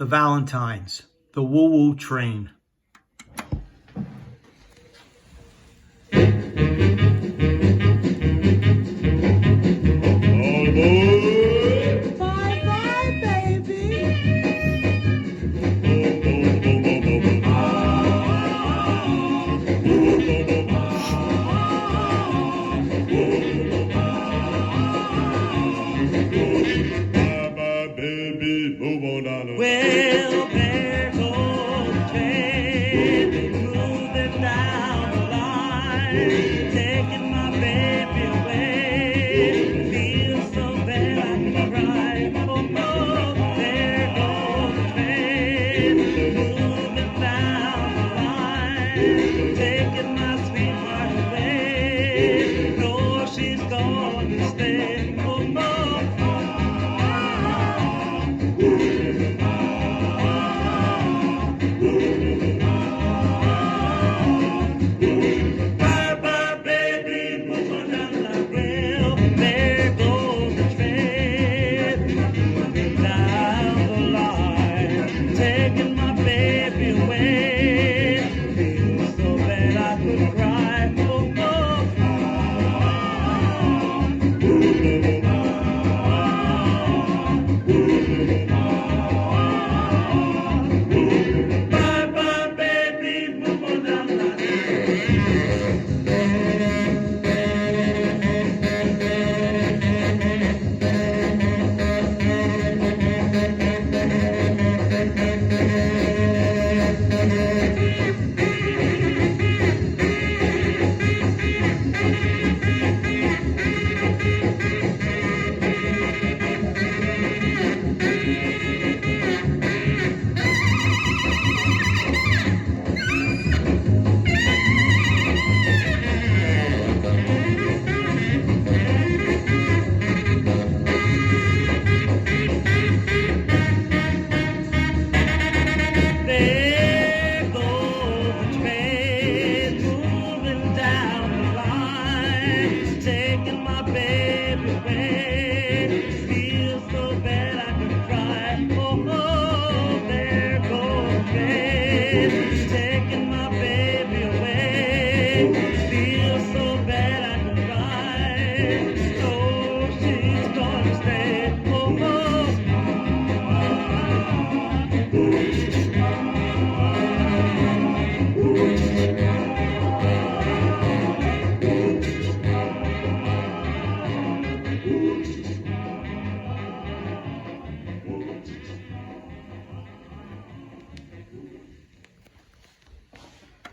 the Valentines, the woo-woo train. Bye-bye, baby. Well, there goes the train, moving down the line, taking my baby away. Feel so bad I can cry. Oh no, there goes the train, moving down the line, taking my sweetheart away. No, she's gone to stay. Oh no. Taking my baby away. Feel so bad I could cry. Oh, bye bye, baby, move on down the There goes the train moving down the line, taking my baby away. Feel so bad I could cry. Oh, there goes the train, taking my baby away. Feel so bad I could cry. Oh, she's gonna stay. Oh.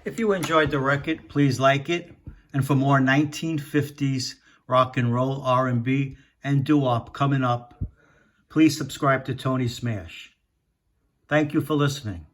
If you enjoyed the record, please like it. And for more 1950s rock and roll, R&B, and doo-wop coming up, please subscribe to Tony Smash. Thank you for listening.